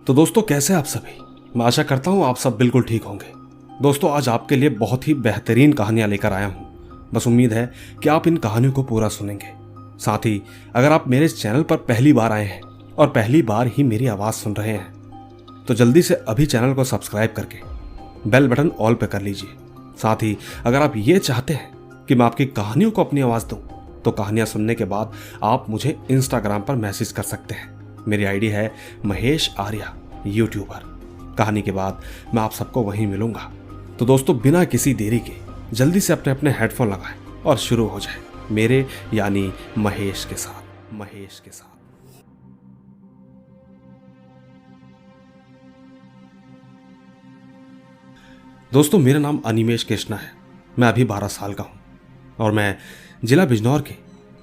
तो दोस्तों, कैसे आप सभी? मैं आशा करता हूँ आप सब बिल्कुल ठीक होंगे। दोस्तों, आज आपके लिए बहुत ही बेहतरीन कहानियां लेकर आया हूँ। बस उम्मीद है कि आप इन कहानियों को पूरा सुनेंगे। साथ ही अगर आप मेरे इस चैनल पर पहली बार आए हैं और पहली बार ही मेरी आवाज़ सुन रहे हैं तो जल्दी से अभी चैनल को सब्सक्राइब करके बेल बटन ऑल पे कर लीजिए। साथ ही अगर आप ये चाहते हैं कि मैं आपकी कहानियों को अपनी आवाज़ दूं तो कहानियां सुनने के बाद आप मुझे इंस्टाग्राम पर मैसेज कर सकते हैं। मेरी आईडी है महेश आर्या यूट्यूबर। कहानी के बाद मैं आप सबको वहीं मिलूंगा। तो दोस्तों, बिना किसी देरी के जल्दी से अपने अपने हेडफोन लगाएं और शुरू हो जाए मेरे यानी महेश के साथ। दोस्तों, मेरा नाम अनिमेश कृष्णा है। मैं अभी 12 साल का हूं और मैं जिला बिजनौर के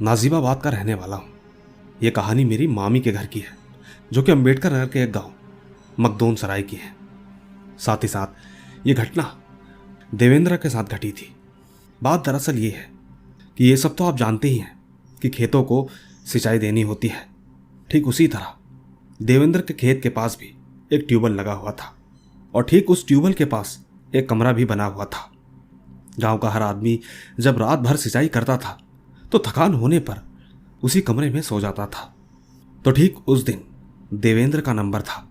नाजिबाबाद का रहने वाला हूं। यह कहानी मेरी मामी के घर की है, जो कि अंबेडकर नगर के एक गांव मखदूम सराय की है। साथ ही साथ ये घटना देवेंद्र के साथ घटी थी। बात दरअसल ये है कि ये सब तो आप जानते ही हैं कि खेतों को सिंचाई देनी होती है। ठीक उसी तरह देवेंद्र के खेत के पास भी एक ट्यूबवेल लगा हुआ था और ठीक उस ट्यूबवेल के पास एक कमरा भी बना हुआ था। गांव का हर आदमी जब रात भर सिंचाई करता था तो थकान होने पर उसी कमरे में सो जाता था। तो ठीक उस दिन देवेंद्र का नंबर था।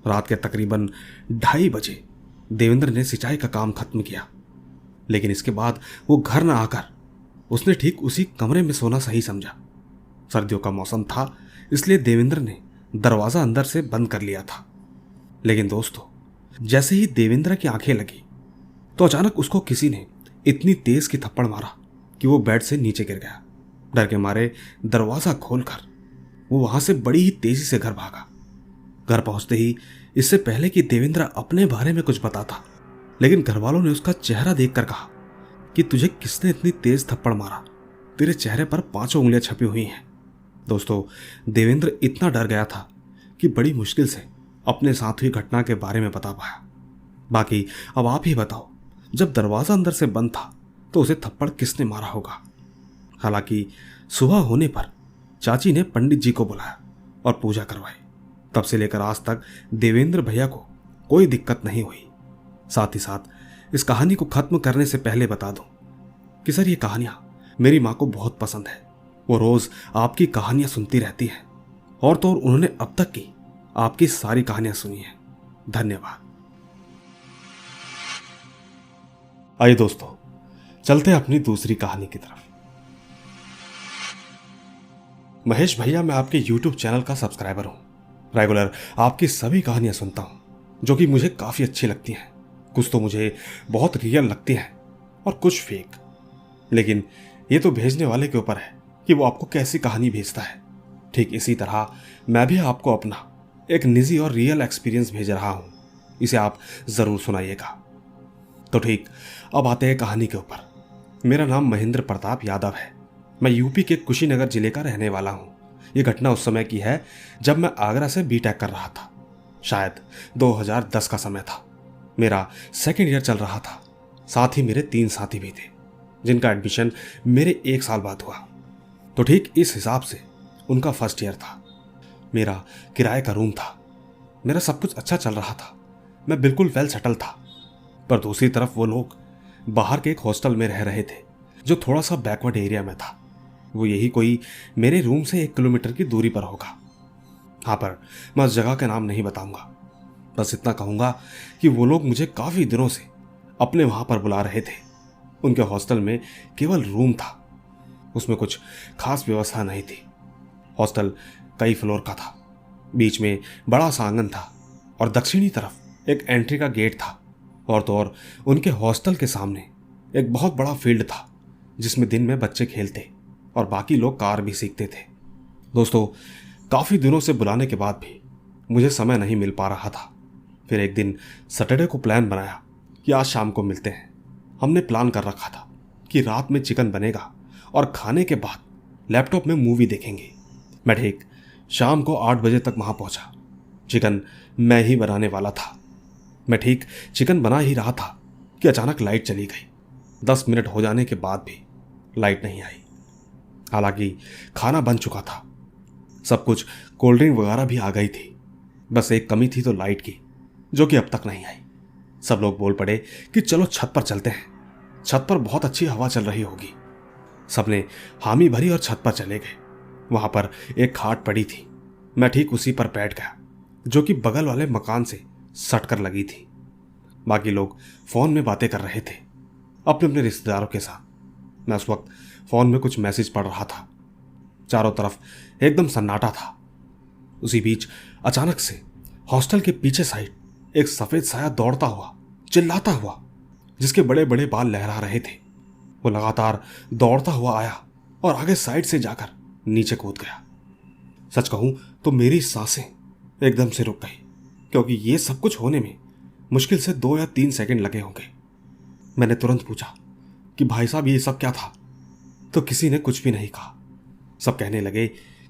रात के तकरीबन 2:30 बजे देवेंद्र ने सिंचाई का काम खत्म किया, लेकिन इसके बाद वो घर न आकर उसने ठीक उसी कमरे में सोना सही समझा। सर्दियों का मौसम था, इसलिए देवेंद्र ने दरवाजा अंदर से बंद कर लिया था। लेकिन दोस्तों, जैसे ही देवेंद्र की आंखें लगी तो अचानक उसको किसी ने इतनी तेज की थप्पड़ मारा कि वो बेड से नीचे गिर गया। डर के मारे दरवाजा खोलकर वो वहां से बड़ी ही तेजी से घर भागा। घर पहुंचते ही इससे पहले कि देवेंद्र अपने बारे में कुछ बताता, लेकिन घर वालों ने उसका चेहरा देखकर कहा कि तुझे किसने इतनी तेज थप्पड़ मारा? तेरे चेहरे पर 5 उंगलियां छपी हुई हैं। दोस्तों, देवेंद्र इतना डर गया था कि बड़ी मुश्किल से अपने साथ हुई घटना के बारे में बता पाया। बाकी अब आप ही बताओ, जब दरवाजा अंदर से बंद था तो उसे थप्पड़ किसने मारा होगा? हालांकि सुबह होने पर चाची ने पंडित जी को बुलाया और पूजा करवाई। तब से लेकर आज तक देवेंद्र भैया को कोई दिक्कत नहीं हुई। साथ ही साथ इस कहानी को खत्म करने से पहले बता दूं कि सर, ये कहानियां मेरी माँ को बहुत पसंद है। वो रोज आपकी कहानियां सुनती रहती हैं और तो और उन्होंने अब तक की आपकी सारी कहानियां सुनी हैं। धन्यवाद। आइए दोस्तों, चलते हैं अपनी दूसरी कहानी की तरफ। महेश भैया, मैं आपके YouTube चैनल का सब्सक्राइबर हूं। रेगुलर आपकी सभी कहानियां सुनता हूं, जो कि मुझे काफी अच्छी लगती हैं। कुछ तो मुझे बहुत रियल लगती हैं और कुछ फेक। लेकिन ये तो भेजने वाले के ऊपर है कि वो आपको कैसी कहानी भेजता है। ठीक इसी तरह मैं भी आपको अपना एक निजी और रियल एक्सपीरियंस भेज रहा हूं। इसे आप जरूर सुनाइएगा। तो ठीक, अब आते हैं कहानी के ऊपर। मेरा नाम महेंद्र प्रताप यादव है। मैं यूपी के कुशीनगर जिले का रहने वाला हूं। यह घटना उस समय की है जब मैं आगरा से बीटेक कर रहा था। शायद 2010 का समय था। मेरा सेकेंड ईयर चल रहा था। साथ ही मेरे 3 साथी भी थे, जिनका एडमिशन मेरे 1 साल बाद हुआ। तो ठीक इस हिसाब से उनका फर्स्ट ईयर था। मेरा किराए का रूम था। मेरा सब कुछ अच्छा चल रहा था। मैं बिल्कुल वेल सेटल था। पर दूसरी तरफ वो लोग बाहर के एक हॉस्टल में रह रहे थे, जो थोड़ा सा बैकवर्ड एरिया में था। वो यही कोई मेरे रूम से 1 किलोमीटर की दूरी पर होगा। हाँ, पर मैं उस जगह का नाम नहीं बताऊंगा। बस इतना कहूंगा कि वो लोग मुझे काफी दिनों से अपने वहां पर बुला रहे थे। उनके हॉस्टल में केवल रूम था, उसमें कुछ खास व्यवस्था नहीं थी। हॉस्टल कई फ्लोर का था। बीच में बड़ा सा आंगन था और दक्षिणी तरफ एक एंट्री का गेट था। और तो और उनके हॉस्टल के सामने एक बहुत बड़ा फील्ड था, जिसमें दिन में बच्चे खेलते और बाकी लोग कार भी सीखते थे। दोस्तों, काफी दिनों से बुलाने के बाद भी मुझे समय नहीं मिल पा रहा था। फिर एक दिन सैटरडे को प्लान बनाया कि आज शाम को मिलते हैं। हमने प्लान कर रखा था कि रात में चिकन बनेगा और खाने के बाद लैपटॉप में मूवी देखेंगे। मैं ठीक शाम को 8 बजे तक वहां पहुंचा। चिकन मैं ही बनाने वाला था। मैं ठीक चिकन बना ही रहा था कि अचानक लाइट चली गई। 10 मिनट हो जाने के बाद भी लाइट नहीं आई। हालांकि खाना बन चुका था, सब कुछ, कोल्ड ड्रिंक वगैरह भी आ गई थी। बस एक कमी थी तो लाइट की, जो कि अब तक नहीं आई। सब लोग बोल पड़े कि चलो छत पर चलते हैं, छत पर बहुत अच्छी हवा चल रही होगी। सबने हामी भरी और छत पर चले गए। वहां पर एक खाट पड़ी थी, मैं ठीक उसी पर बैठ गया, जो कि बगल वाले मकान से सट कर लगी थी। बाकी लोग फोन में बातें कर रहे थे अपने अपने रिश्तेदारों के साथ। मैं उस वक्त फोन में कुछ मैसेज पढ़ रहा था। चारों तरफ एकदम सन्नाटा था। उसी बीच अचानक से हॉस्टल के पीछे साइड एक सफेद साया दौड़ता हुआ, चिल्लाता हुआ, जिसके बड़े बड़े बाल लहरा रहे थे, वो लगातार दौड़ता हुआ आया और आगे साइड से जाकर नीचे कूद गया। सच कहूं तो मेरी सांसें एकदम से रुक गई, क्योंकि ये सब कुछ होने में मुश्किल से 2 या 3 सेकंड लगे होंगे। मैंने तुरंत पूछा कि भाई साहब ये सब क्या था, तो किसी ने कुछ भी नहीं कहा। सब कहने लगे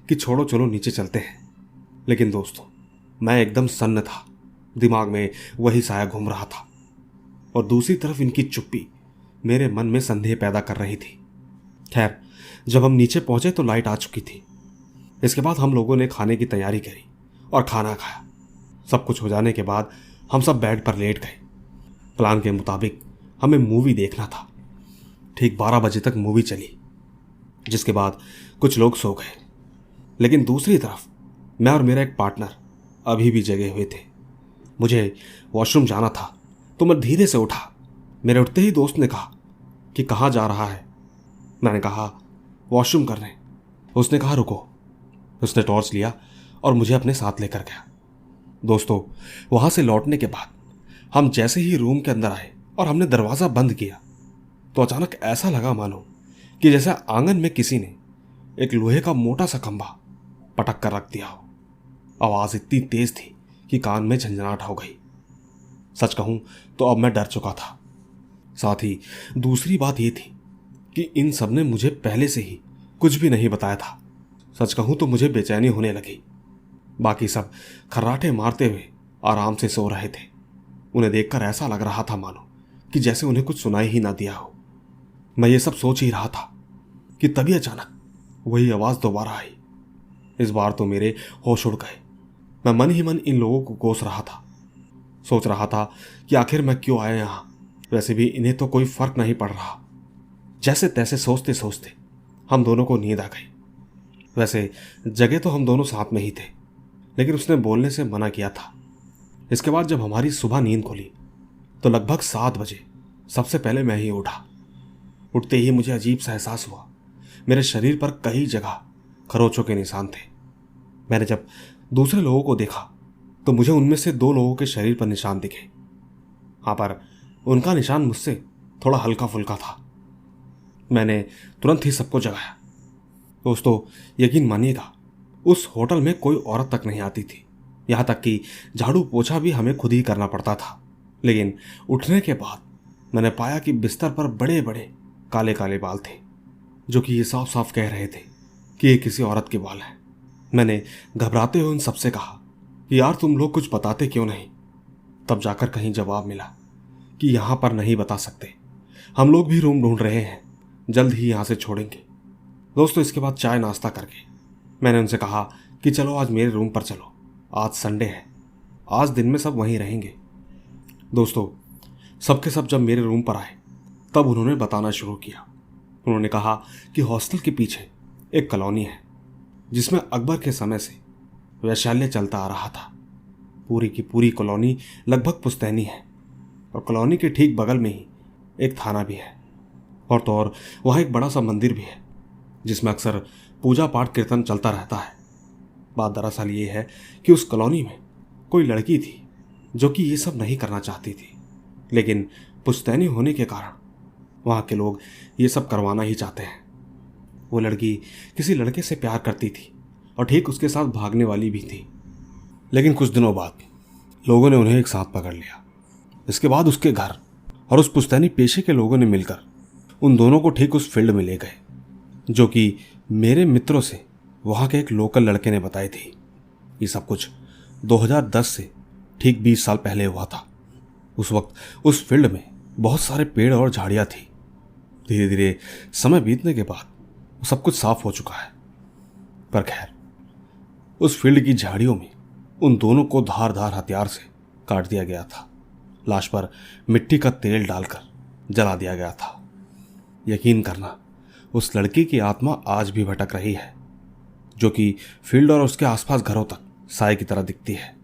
कि छोड़ो चलो नीचे चलते हैं। लेकिन दोस्तों, मैं एकदम सन्न था। दिमाग में वही साया घूम रहा था और दूसरी तरफ इनकी चुप्पी मेरे मन में संदेह पैदा कर रही थी। खैर, जब हम नीचे पहुंचे तो लाइट आ चुकी थी। इसके बाद हम लोगों ने खाने की तैयारी करी और खाना खाया। सब कुछ हो जाने के बाद हम सब बेड पर लेट गए। प्लान के मुताबिक हमें मूवी देखना था। ठीक 12 बजे तक मूवी चली, जिसके बाद कुछ लोग सो गए। लेकिन दूसरी तरफ मैं और मेरा एक पार्टनर अभी भी जगे हुए थे। मुझे वॉशरूम जाना था तो मैं धीरे से उठा। मेरे उठते ही दोस्त ने कहा कि कहाँ जा रहा है। मैंने कहा वॉशरूम करने। उसने कहा रुको। उसने टॉर्च लिया और मुझे अपने साथ लेकर गया। दोस्तों, वहां से लौटने के बाद हम जैसे ही रूम के अंदर आए और हमने दरवाजा बंद किया तो अचानक ऐसा लगा मानो कि जैसे आंगन में किसी ने एक लोहे का मोटा सा खंभा पटक कर रख दिया हो। आवाज इतनी तेज थी कि कान में झंझनाहट हो गई। सच कहूं तो अब मैं डर चुका था। साथ ही दूसरी बात यह थी कि इन सब ने मुझे पहले से ही कुछ भी नहीं बताया था। सच कहूं तो मुझे बेचैनी होने लगी। बाकी सब खर्राटे मारते हुए आराम से सो रहे थे। उन्हें देखकर ऐसा लग रहा था मानो कि जैसे उन्हें कुछ सुनाई ही ना दिया हो। मैं ये सब सोच ही रहा था कि तभी अचानक वही आवाज दोबारा आई। इस बार तो मेरे होश उड़ गए। मैं मन ही मन इन लोगों को कोस रहा था। सोच रहा था कि आखिर मैं क्यों आया यहां। वैसे भी इन्हें तो कोई फर्क नहीं पड़ रहा। जैसे तैसे सोचते सोचते हम दोनों को नींद आ गई। वैसे जगह तो हम दोनों साथ में ही थे, लेकिन उसने बोलने से मना किया था। इसके बाद जब हमारी सुबह नींद खुली तो लगभग 7 बजे सबसे पहले मैं ही उठा। उठते ही मुझे अजीब सा एहसास हुआ। मेरे शरीर पर कई जगह खरोचों के निशान थे। मैंने जब दूसरे लोगों को देखा तो मुझे उनमें से 2 लोगों के शरीर पर निशान दिखे। हाँ, पर उनका निशान मुझसे थोड़ा हल्का फुल्का था। मैंने तुरंत ही सबको जगाया। दोस्तों, यकीन मानिएगा, उस होटल में कोई औरत तक नहीं आती थी। यहां तक कि झाड़ू पोछा भी हमें खुद ही करना पड़ता था। लेकिन उठने के बाद मैंने पाया कि बिस्तर पर बड़े बड़े काले काले बाल थे, जो कि ये साफ साफ कह रहे थे कि ये किसी औरत के बाल हैं। मैंने घबराते हुए उन सबसे कहा कि यार तुम लोग कुछ बताते क्यों नहीं। तब जाकर कहीं जवाब मिला कि यहां पर नहीं बता सकते, हम लोग भी रूम ढूंढ रहे हैं, जल्द ही यहां से छोड़ेंगे। दोस्तों, इसके बाद चाय नाश्ता करके मैंने उनसे कहा कि चलो आज मेरे रूम पर चलो, आज संडे है, आज दिन में सब वहीं रहेंगे। दोस्तों, सबके सब जब मेरे रूम पर आए तब उन्होंने बताना शुरू किया। उन्होंने कहा कि हॉस्टल के पीछे एक कॉलोनी है जिसमें अकबर के समय से वैशाल्य चलता आ रहा था। पूरी की पूरी कॉलोनी लगभग पुश्तैनी है और कॉलोनी के ठीक बगल में ही एक थाना भी है। और तो और वहाँ एक बड़ा सा मंदिर भी है जिसमें अक्सर पूजा पाठ कीर्तन चलता रहता है। बात दरअसल ये है कि उस कॉलोनी में कोई लड़की थी जो कि ये सब नहीं करना चाहती थी, लेकिन पुश्तैनी होने के कारण वहाँ के लोग ये सब करवाना ही चाहते हैं। वो लड़की किसी लड़के से प्यार करती थी और ठीक उसके साथ भागने वाली भी थी। लेकिन कुछ दिनों बाद लोगों ने उन्हें एक साथ पकड़ लिया। इसके बाद उसके घर और उस पुश्तैनी पेशे के लोगों ने मिलकर उन दोनों को ठीक उस फील्ड में ले गए, जो कि मेरे मित्रों से वहाँ के एक लोकल लड़के ने बताई थी। ये सब कुछ 2010 से ठीक 20 साल पहले हुआ था। उस वक्त उस फील्ड में बहुत सारे पेड़ और झाड़ियाँ थी। धीरे धीरे समय बीतने के बाद सब कुछ साफ हो चुका है। पर खैर, उस फील्ड की झाड़ियों में उन दोनों को धारदार हथियार से काट दिया गया था। लाश पर मिट्टी का तेल डालकर जला दिया गया था। यकीन करना, उस लड़की की आत्मा आज भी भटक रही है, जो कि फील्ड और उसके आसपास घरों तक साए की तरह दिखती है।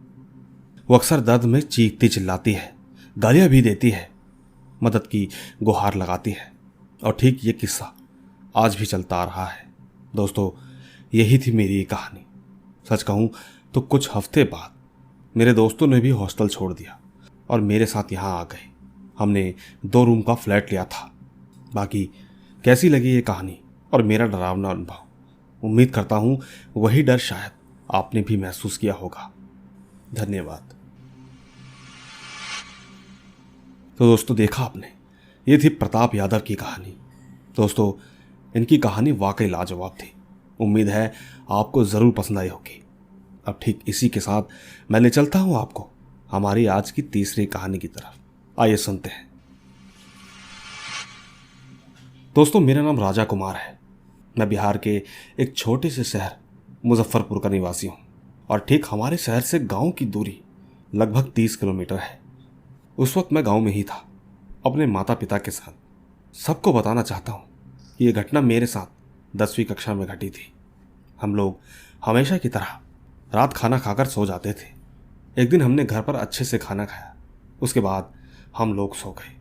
वो अक्सर दर्द में चीखती चिल्लाती है, गालियां भी देती है, मदद की गुहार लगाती है, और ठीक ये किस्सा आज भी चलता आ रहा है। दोस्तों, यही थी मेरी ये कहानी। सच कहूं तो कुछ हफ्ते बाद मेरे दोस्तों ने भी हॉस्टल छोड़ दिया और मेरे साथ यहाँ आ गए। हमने 2 रूम का फ्लैट लिया था। बाकी कैसी लगी ये कहानी और मेरा डरावना अनुभव? उम्मीद करता हूं वही डर शायद आपने भी महसूस किया होगा। धन्यवाद। तो दोस्तों, देखा आपने, ये थी प्रताप यादव की कहानी। दोस्तों, इनकी कहानी वाकई लाजवाब थी। उम्मीद है आपको ज़रूर पसंद आई होगी। अब ठीक इसी के साथ मैं ले चलता हूं आपको हमारी आज की तीसरी कहानी की तरफ। आइए सुनते हैं। दोस्तों, मेरा नाम राजा कुमार है। मैं बिहार के एक छोटे से शहर मुजफ्फरपुर का निवासी हूं और ठीक हमारे शहर से गांव की दूरी लगभग 30 किलोमीटर है। उस वक्त मैं गांव में ही था, अपने माता पिता के साथ। सबको बताना चाहता हूं कि यह घटना मेरे साथ 10वीं कक्षा में घटी थी। हम लोग हमेशा की तरह रात खाना खाकर सो जाते थे। एक दिन हमने घर पर अच्छे से खाना खाया, उसके बाद हम लोग सो गए।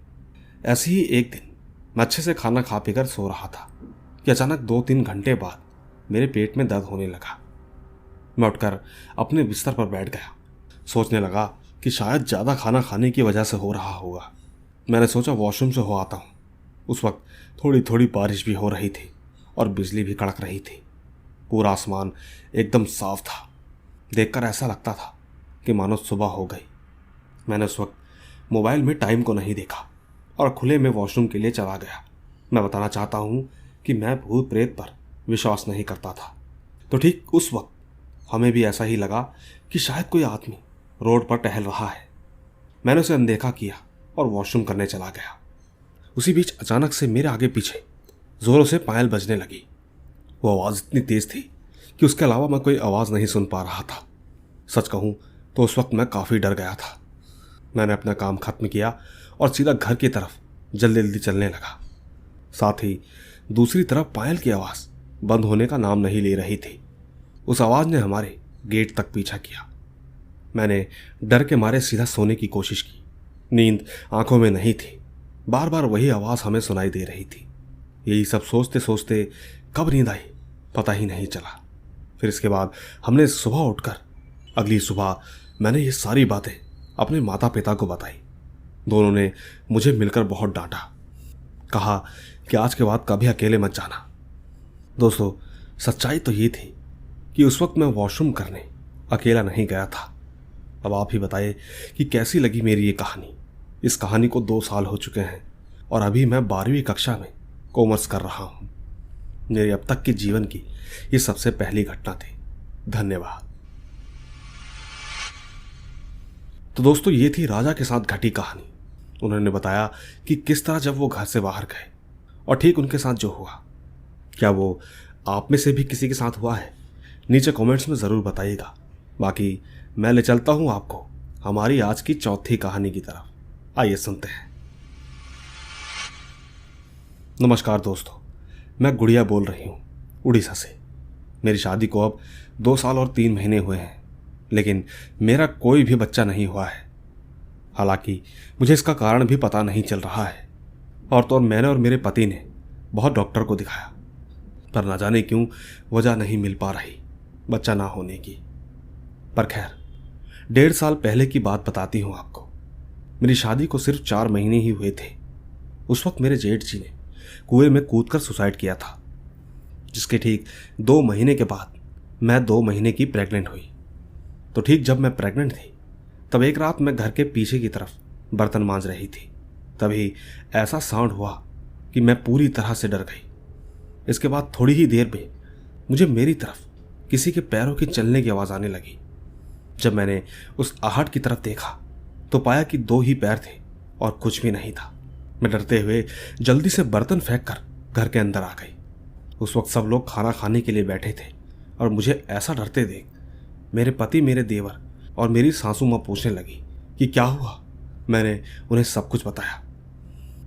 ऐसे ही एक दिन मैं अच्छे से खाना खा पीकर सो रहा था कि अचानक 2-3 घंटे बाद मेरे पेट में दर्द होने लगा। मैं उठकर अपने बिस्तर पर बैठ गया, सोचने लगा कि शायद ज़्यादा खाना खाने की वजह से हो रहा होगा। मैंने सोचा वॉशरूम से हो आता हूँ। उस वक्त थोड़ी थोड़ी बारिश भी हो रही थी और बिजली भी कड़क रही थी। पूरा आसमान एकदम साफ था। देखकर ऐसा लगता था कि मानो सुबह हो गई। मैंने उस वक्त मोबाइल में टाइम को नहीं देखा और खुले में वॉशरूम के लिए चला गया। मैं बताना चाहता हूँ कि मैं भूत प्रेत पर विश्वास नहीं करता था। तो ठीक उस वक्त हमें भी ऐसा ही लगा कि शायद कोई आदमी रोड पर टहल रहा है। मैंने उसे अनदेखा किया और वॉशरूम करने चला गया। उसी बीच अचानक से मेरे आगे पीछे जोरों से पायल बजने लगी। वो आवाज़ इतनी तेज थी कि उसके अलावा मैं कोई आवाज़ नहीं सुन पा रहा था। सच कहूँ तो उस वक्त मैं काफ़ी डर गया था। मैंने अपना काम खत्म किया और सीधा घर की तरफ जल्दी जल्दी चलने लगा। साथ ही दूसरी तरफ पायल की आवाज़ बंद होने का नाम नहीं ले रही थी। उस आवाज़ ने हमारे गेट तक पीछा किया। मैंने डर के मारे सीधा सोने की कोशिश की। नींद आंखों में नहीं थी। बार बार वही आवाज़ हमें सुनाई दे रही थी। यही सब सोचते सोचते कब नींद आई पता ही नहीं चला। फिर इसके बाद हमने सुबह उठकर अगली सुबह मैंने ये सारी बातें अपने माता पिता को बताई। दोनों ने मुझे मिलकर बहुत डांटा, कहा कि आज के बाद कभी अकेले मत जाना। दोस्तों, सच्चाई तो ये थी कि उस वक्त मैं वॉशरूम करने अकेला नहीं गया था। अब आप ही बताइए कि कैसी लगी मेरी ये कहानी। इस कहानी को 2 साल हो चुके हैं और अभी मैं 12वीं कक्षा में कॉमर्स कर रहा हूँ। मेरे अब तक के जीवन की ये सबसे पहली घटना थी। धन्यवाद। तो दोस्तों, ये थी राजा के साथ घटी कहानी। उन्होंने बताया कि किस तरह जब वो घर से बाहर गए और ठीक उनके साथ जो हुआ, क्या वो आप में से भी किसी के साथ हुआ है? नीचे कमेंट्स में ज़रूर बताइएगा। बाकी मैं ले चलता हूँ आपको हमारी आज की चौथी कहानी की तरफ। आइए सुनते हैं। नमस्कार दोस्तों, मैं गुड़िया बोल रही हूँ उड़ीसा से। मेरी शादी को अब 2 साल और 3 महीने हुए हैं, लेकिन मेरा कोई भी बच्चा नहीं हुआ है। हालांकि मुझे इसका कारण भी पता नहीं चल रहा है। और तो और मैंने और मेरे पति ने बहुत डॉक्टर को दिखाया, पर ना जाने क्यों वजह नहीं मिल पा रही बच्चा ना होने की। पर खैर, 1.5 साल पहले की बात बताती हूँ आपको। मेरी शादी को सिर्फ 4 महीने ही हुए थे। उस वक्त मेरे जेठ जी ने कुएं में कूदकर सुसाइड किया था, जिसके ठीक 2 महीने के बाद मैं 2 महीने की प्रेग्नेंट हुई। तो ठीक जब मैं प्रेग्नेंट थी तब एक रात मैं घर के पीछे की तरफ बर्तन मांज रही थी। तभी ऐसा साउंड हुआ कि मैं पूरी तरह से डर गई। इसके बाद थोड़ी ही देर में मुझे मेरी तरफ किसी के पैरों की चलने की आवाज़ आने लगी। जब मैंने उस आहट की तरफ देखा तो पाया कि 2 ही पैर थे और कुछ भी नहीं था। मैं डरते हुए जल्दी से बर्तन फेंक कर घर के अंदर आ गई। उस वक्त सब लोग खाना खाने के लिए बैठे थे और मुझे ऐसा डरते देख मेरे पति, मेरे देवर और मेरी सासू माँ पूछने लगी कि क्या हुआ। मैंने उन्हें सब कुछ बताया।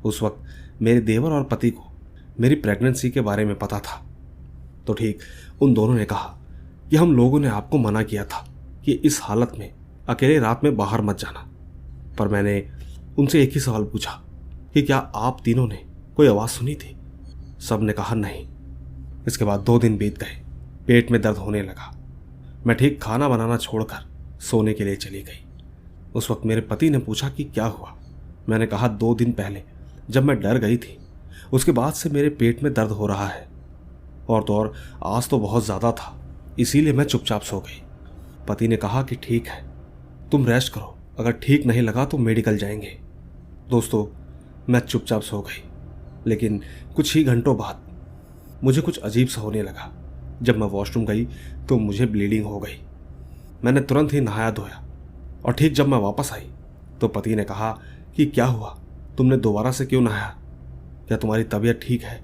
उस वक्त मेरे देवर और पति को मेरी प्रेगनेंसी के बारे में पता था। तो ठीक उन दोनों ने कहा कि हम लोगों ने आपको मना किया था कि इस हालत में अकेले रात में बाहर मत जाना। पर मैंने उनसे एक ही सवाल पूछा कि क्या आप तीनों ने कोई आवाज़ सुनी थी। सब ने कहा नहीं। इसके बाद 2 दिन बीत गए। पेट में दर्द होने लगा। मैं ठीक खाना बनाना छोड़कर सोने के लिए चली गई। उस वक्त मेरे पति ने पूछा कि क्या हुआ। मैंने कहा 2 दिन पहले जब मैं डर गई थी उसके बाद से मेरे पेट में दर्द हो रहा है, और तो और आज तो बहुत ज़्यादा था, इसीलिए मैं चुपचाप सो गई। पति ने कहा कि ठीक है, तुम रेस्ट करो, अगर ठीक नहीं लगा तो मेडिकल जाएंगे। दोस्तों, मैं चुपचाप सो गई, लेकिन कुछ ही घंटों बाद मुझे कुछ अजीब सा होने लगा। जब मैं वॉशरूम गई तो मुझे ब्लीडिंग हो गई। मैंने तुरंत ही नहाया धोया, और ठीक जब मैं वापस आई तो पति ने कहा कि क्या हुआ, तुमने दोबारा से क्यों नहाया, क्या तुम्हारी तबीयत ठीक है।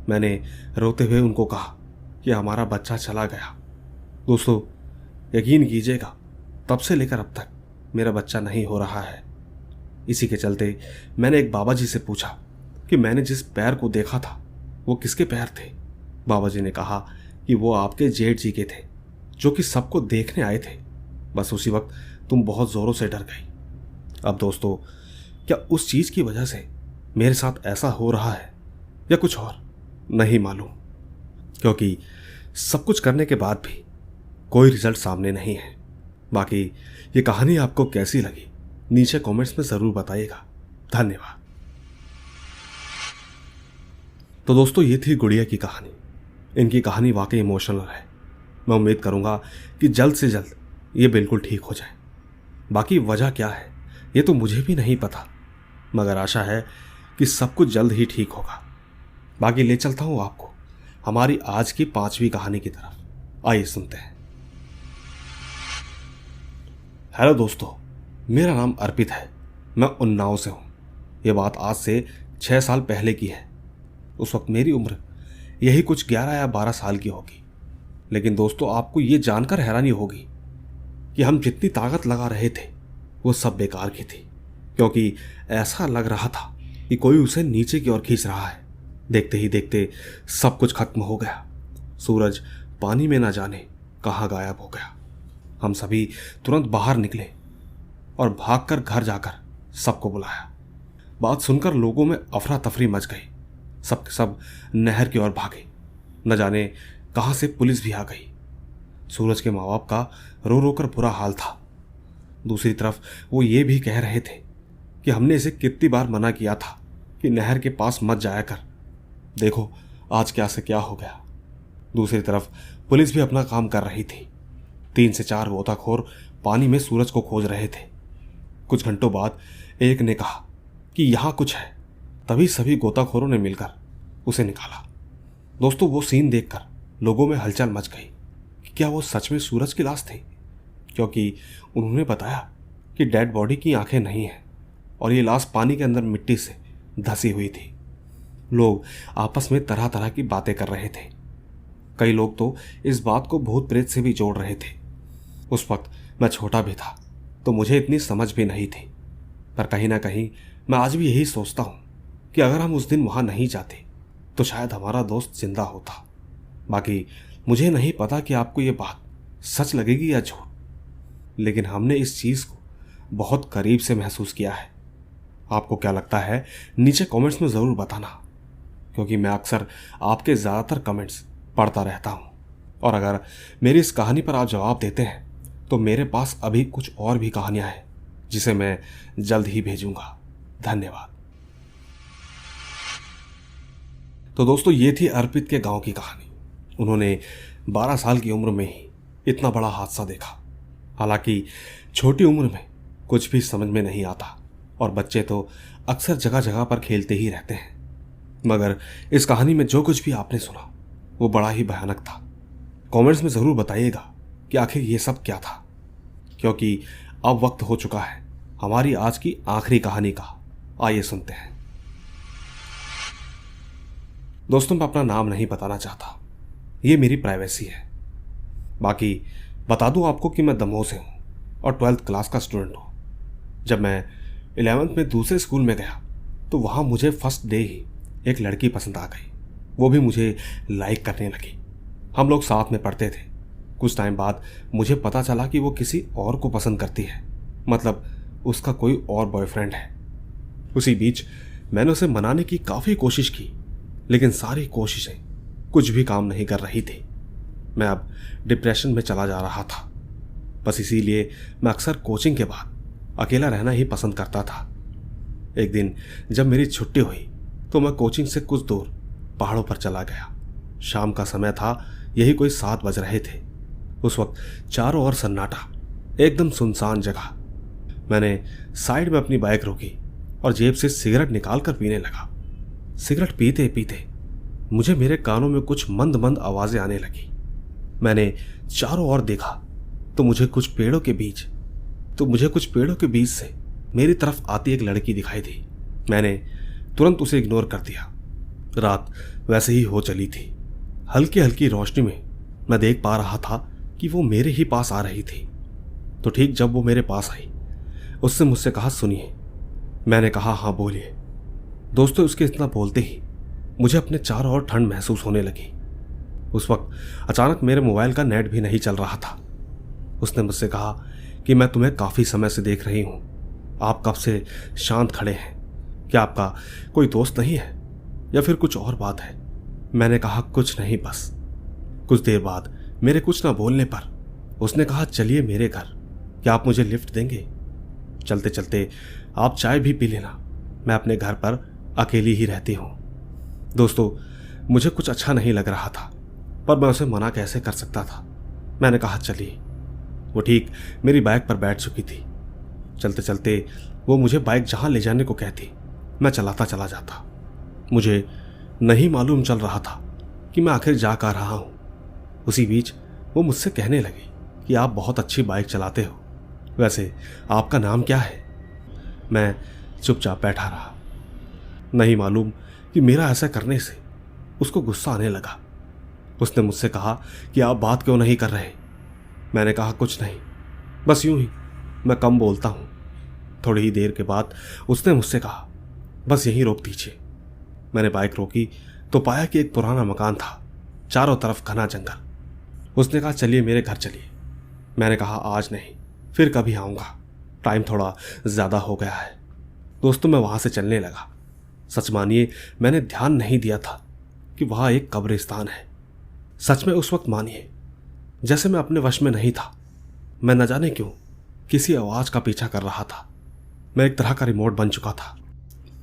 मैंने रोते हुए उनको कहा कि हमारा बच्चा चला गया। दोस्तों, यकीन कीजिएगा, तब से लेकर अब तक मेरा बच्चा नहीं हो रहा है। इसी के चलते मैंने एक बाबा जी से पूछा कि मैंने जिस पैर को देखा था वो किसके पैर थे। बाबा जी ने कहा कि वो आपके जेठ जी के थे, जो कि सबको देखने आए थे। बस उसी वक्त तुम बहुत ज़ोरों से डर गई। अब दोस्तों, क्या उस चीज़ की वजह से मेरे साथ ऐसा हो रहा है या कुछ और, नहीं मालूम, क्योंकि सब कुछ करने के बाद भी कोई रिजल्ट सामने नहीं है। बाकी ये कहानी आपको कैसी लगी नीचे कमेंट्स में ज़रूर बताइएगा। धन्यवाद। तो दोस्तों, ये थी गुड़िया की कहानी। इनकी कहानी वाकई इमोशनल है। मैं उम्मीद करूंगा कि जल्द से जल्द ये बिल्कुल ठीक हो जाए। बाकी वजह क्या है ये तो मुझे भी नहीं पता, मगर आशा है कि सब कुछ जल्द ही ठीक होगा। बाकी ले चलता हूं आपको हमारी आज की 5वीं कहानी की तरफ। आइए सुनते हैं। हेलो दोस्तों, मेरा नाम अर्पित है। मैं उन्नाव से हूँ। ये बात आज से 6 साल पहले की है। उस वक्त मेरी उम्र यही कुछ 11 या 12 साल की होगी। लेकिन दोस्तों, आपको ये जानकर हैरानी होगी कि हम जितनी ताकत लगा रहे थे वो सब बेकार की थी, क्योंकि ऐसा लग रहा था कि कोई उसे नीचे की ओर खींच रहा है। देखते ही देखते सब कुछ खत्म हो गया। सूरज पानी में न जाने कहाँ गायब हो गया। हम सभी तुरंत बाहर निकले और भागकर घर जाकर सबको बुलाया। बात सुनकर लोगों में अफरा तफरी मच गई। सब के सब नहर की ओर भागे। न जाने कहाँ से पुलिस भी आ गई। सूरज के माँ बाप का रो रो कर बुरा हाल था। दूसरी तरफ वो ये भी कह रहे थे कि हमने इसे कितनी बार मना किया था कि नहर के पास मत जाया कर, देखो आज क्या से क्या हो गया। दूसरी तरफ पुलिस भी अपना काम कर रही थी। 3 से 4 गोताखोर पानी में सूरज को खोज रहे थे। कुछ घंटों बाद एक ने कहा कि यहाँ कुछ है। तभी सभी गोताखोरों ने मिलकर उसे निकाला। दोस्तों, वो सीन देखकर लोगों में हलचल मच गई कि क्या वो सच में सूरज की लाश थी, क्योंकि उन्होंने बताया कि डेड बॉडी की आंखें नहीं हैं और ये लाश पानी के अंदर मिट्टी से धसी हुई थी। लोग आपस में तरह तरह की बातें कर रहे थे। कई लोग तो इस बात को भूत प्रेत से भी जोड़ रहे थे। उस वक्त मैं छोटा भी था तो मुझे इतनी समझ भी नहीं थी, पर कहीं ना कहीं मैं आज भी यही सोचता हूँ कि अगर हम उस दिन वहाँ नहीं जाते तो शायद हमारा दोस्त जिंदा होता। बाकी मुझे नहीं पता कि आपको ये बात सच लगेगी या झूठ, लेकिन हमने इस चीज़ को बहुत करीब से महसूस किया है। आपको क्या लगता है नीचे कमेंट्स में ज़रूर बताना, क्योंकि मैं अक्सर आपके ज़्यादातर कमेंट्स पढ़ता रहता हूँ। और अगर मेरी इस कहानी पर आप जवाब देते हैं तो मेरे पास अभी कुछ और भी कहानियाँ हैं जिसे मैं जल्द ही भेजूंगा। धन्यवाद। तो दोस्तों, ये थी अर्पित के गांव की कहानी। उन्होंने 12 साल की उम्र में ही इतना बड़ा हादसा देखा। हालांकि छोटी उम्र में कुछ भी समझ में नहीं आता और बच्चे तो अक्सर जगह जगह पर खेलते ही रहते हैं, मगर इस कहानी में जो कुछ भी आपने सुना वो बड़ा ही भयानक था। कमेंट्स में ज़रूर बताइएगा कि आखिर ये सब क्या था, क्योंकि अब वक्त हो चुका है हमारी आज की आखिरी कहानी का। आइए सुनते हैं। दोस्तों, मैं अपना नाम नहीं बताना चाहता, ये मेरी प्राइवेसी है। बाकी बता दूं आपको कि मैं दमोह से हूं और 12th क्लास का स्टूडेंट हूँ। जब मैं 11th में दूसरे स्कूल में गया तो वहाँ मुझे फर्स्ट डे ही एक लड़की पसंद आ गई। वो भी मुझे लाइक करने लगी। हम लोग साथ में पढ़ते थे। कुछ टाइम बाद मुझे पता चला कि वो किसी और को पसंद करती है, मतलब उसका कोई और बॉयफ्रेंड है। उसी बीच मैंने उसे मनाने की काफ़ी कोशिश की, लेकिन सारी कोशिशें कुछ भी काम नहीं कर रही थी। मैं अब डिप्रेशन में चला जा रहा था। बस इसीलिए मैं अक्सर कोचिंग के बाद अकेला रहना ही पसंद करता था। एक दिन जब मेरी छुट्टी हुई तो मैं कोचिंग से कुछ दूर पहाड़ों पर चला गया। शाम का समय था, यही कोई 7 बज रहे थे। उस वक्त चारों ओर सन्नाटा, एकदम सुनसान जगह। मैंने साइड में अपनी बाइक रोकी और जेब से सिगरेट निकालकर पीने लगा। सिगरेट पीते पीते मुझे मेरे कानों में कुछ मंद मंद आवाजें आने लगी। मैंने चारों ओर देखा तो मुझे कुछ पेड़ों के बीच से मेरी तरफ आती एक लड़की दिखाई दी। मैंने तुरंत उसे इग्नोर कर दिया। रात वैसे ही हो चली थी। हल्की हल्की रोशनी में मैं देख पा रहा था कि वो मेरे ही पास आ रही थी। तो ठीक जब वो मेरे पास आई, उससे मुझसे कहा, सुनिए। मैंने कहा, हाँ बोलिए। दोस्तों, उसके इतना बोलते ही मुझे अपने चारों ओर ठंड महसूस होने लगी। उस वक्त अचानक मेरे मोबाइल का नेट भी नहीं चल रहा था। उसने मुझसे कहा कि मैं तुम्हें काफ़ी समय से देख रही हूँ, आप कब से शांत खड़े हैं, क्या आपका कोई दोस्त नहीं है या फिर कुछ और बात है? मैंने कहा, कुछ नहीं, बस। कुछ देर बाद मेरे कुछ ना बोलने पर उसने कहा, चलिए मेरे घर, क्या आप मुझे लिफ्ट देंगे? चलते चलते आप चाय भी पी लेना, मैं अपने घर पर अकेली ही रहती हूँ। दोस्तों, मुझे कुछ अच्छा नहीं लग रहा था, पर मैं उसे मना कैसे कर सकता था। मैंने कहा, चलिए। वो ठीक मेरी बाइक पर बैठ चुकी थी। चलते चलते वो मुझे बाइक जहाँ ले जाने को कहती, मैं चलाता चला जाता। मुझे नहीं मालूम चल रहा था कि मैं आखिर जा कर रहा हूँ। उसी बीच वो मुझसे कहने लगी कि आप बहुत अच्छी बाइक चलाते हो, वैसे आपका नाम क्या है? मैं चुपचाप बैठा रहा। नहीं मालूम कि मेरा ऐसा करने से उसको गुस्सा आने लगा। उसने मुझसे कहा कि आप बात क्यों नहीं कर रहे? मैंने कहा, कुछ नहीं, बस यूं ही, मैं कम बोलता हूँ। थोड़ी ही देर के बाद उसने मुझसे कहा, बस यहीं रोक दीजिए। मैंने बाइक रोकी तो पाया कि एक पुराना मकान था, चारों तरफ घना जंगल। उसने कहा, चलिए मेरे घर चलिए। मैंने कहा, आज नहीं, फिर कभी आऊँगा, टाइम थोड़ा ज़्यादा हो गया है। दोस्तों, मैं वहाँ से चलने लगा। सच मानिए, मैंने ध्यान नहीं दिया था कि वहाँ एक कब्रिस्तान है। सच में उस वक्त मानिए जैसे मैं अपने वश में नहीं था। मैं न जाने क्यों किसी आवाज़ का पीछा कर रहा था। मैं एक तरह का रिमोट बन चुका था,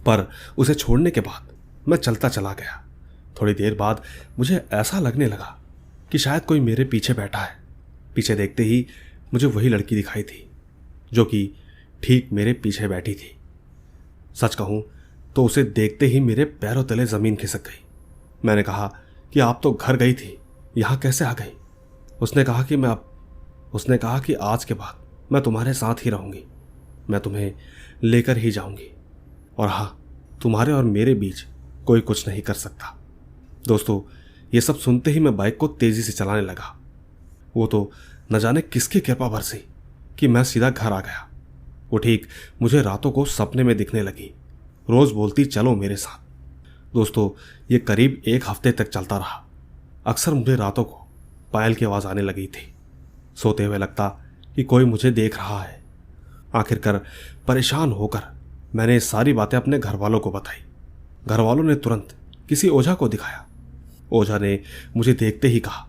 पर उसे छोड़ने के बाद मैं चलता चला गया। थोड़ी देर बाद मुझे ऐसा लगने लगा कि शायद कोई मेरे पीछे बैठा है। पीछे देखते ही मुझे वही लड़की दिखाई थी जो कि ठीक मेरे पीछे बैठी थी। सच कहूँ तो उसे देखते ही मेरे पैरों तले ज़मीन खिसक गई। मैंने कहा कि आप तो घर गई थी, यहाँ कैसे आ गई? उसने कहा कि आज के बाद मैं तुम्हारे साथ ही रहूँगी, मैं तुम्हें लेकर ही जाऊँगी, और हाँ, तुम्हारे और मेरे बीच कोई कुछ नहीं कर सकता। दोस्तों, ये सब सुनते ही मैं बाइक को तेज़ी से चलाने लगा। वो तो न जाने किसकी कृपा बरसी कि मैं सीधा घर आ गया। वो ठीक मुझे रातों को सपने में दिखने लगी, रोज़ बोलती, चलो मेरे साथ। दोस्तों, ये करीब 1 हफ्ते तक चलता रहा। अक्सर मुझे रातों को पायल की आवाज़ आने लगी थी। सोते हुए लगता कि कोई मुझे देख रहा है। आखिरकार परेशान होकर मैंने ये सारी बातें अपने घर वालों को बताई। घर वालों ने तुरंत किसी ओझा को दिखाया। ओझा ने मुझे देखते ही कहा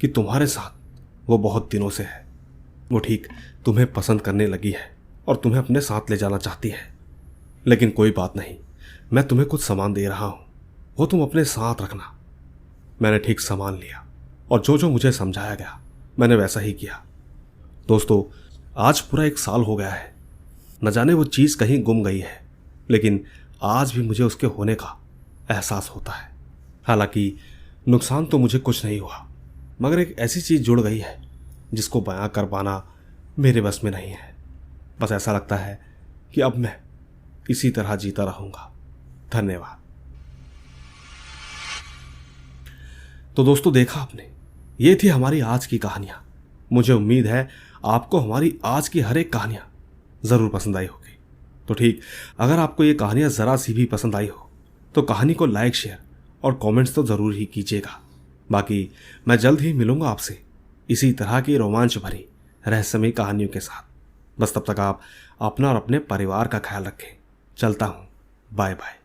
कि तुम्हारे साथ वो बहुत दिनों से है, वो ठीक तुम्हें पसंद करने लगी है और तुम्हें अपने साथ ले जाना चाहती है। लेकिन कोई बात नहीं, मैं तुम्हें कुछ सामान दे रहा हूँ, वो तुम अपने साथ रखना। मैंने ठीक सामान लिया और जो जो मुझे समझाया गया मैंने वैसा ही किया। दोस्तों, आज पूरा 1 साल हो गया है। न जाने वो चीज़ कहीं गुम गई है, लेकिन आज भी मुझे उसके होने का एहसास होता है। हालांकि नुकसान तो मुझे कुछ नहीं हुआ, मगर एक ऐसी चीज़ जुड़ गई है जिसको बयां कर पाना मेरे बस में नहीं है। बस ऐसा लगता है कि अब मैं इसी तरह जीता रहूँगा। धन्यवाद। तो दोस्तों, देखा आपने, ये थी हमारी आज की कहानियाँ। मुझे उम्मीद है आपको हमारी आज की हर एक कहानियाँ ज़रूर पसंद आई होगी। तो ठीक, अगर आपको ये कहानियाँ ज़रा सी भी पसंद आई हो तो कहानी को लाइक, शेयर और कमेंट्स तो ज़रूर ही कीजिएगा। बाकी मैं जल्द ही मिलूंगा आपसे इसी तरह की रोमांच भरी रहस्यमयी कहानियों के साथ। बस तब तक आप अपना और अपने परिवार का ख्याल रखें। चलता हूँ, बाय बाय।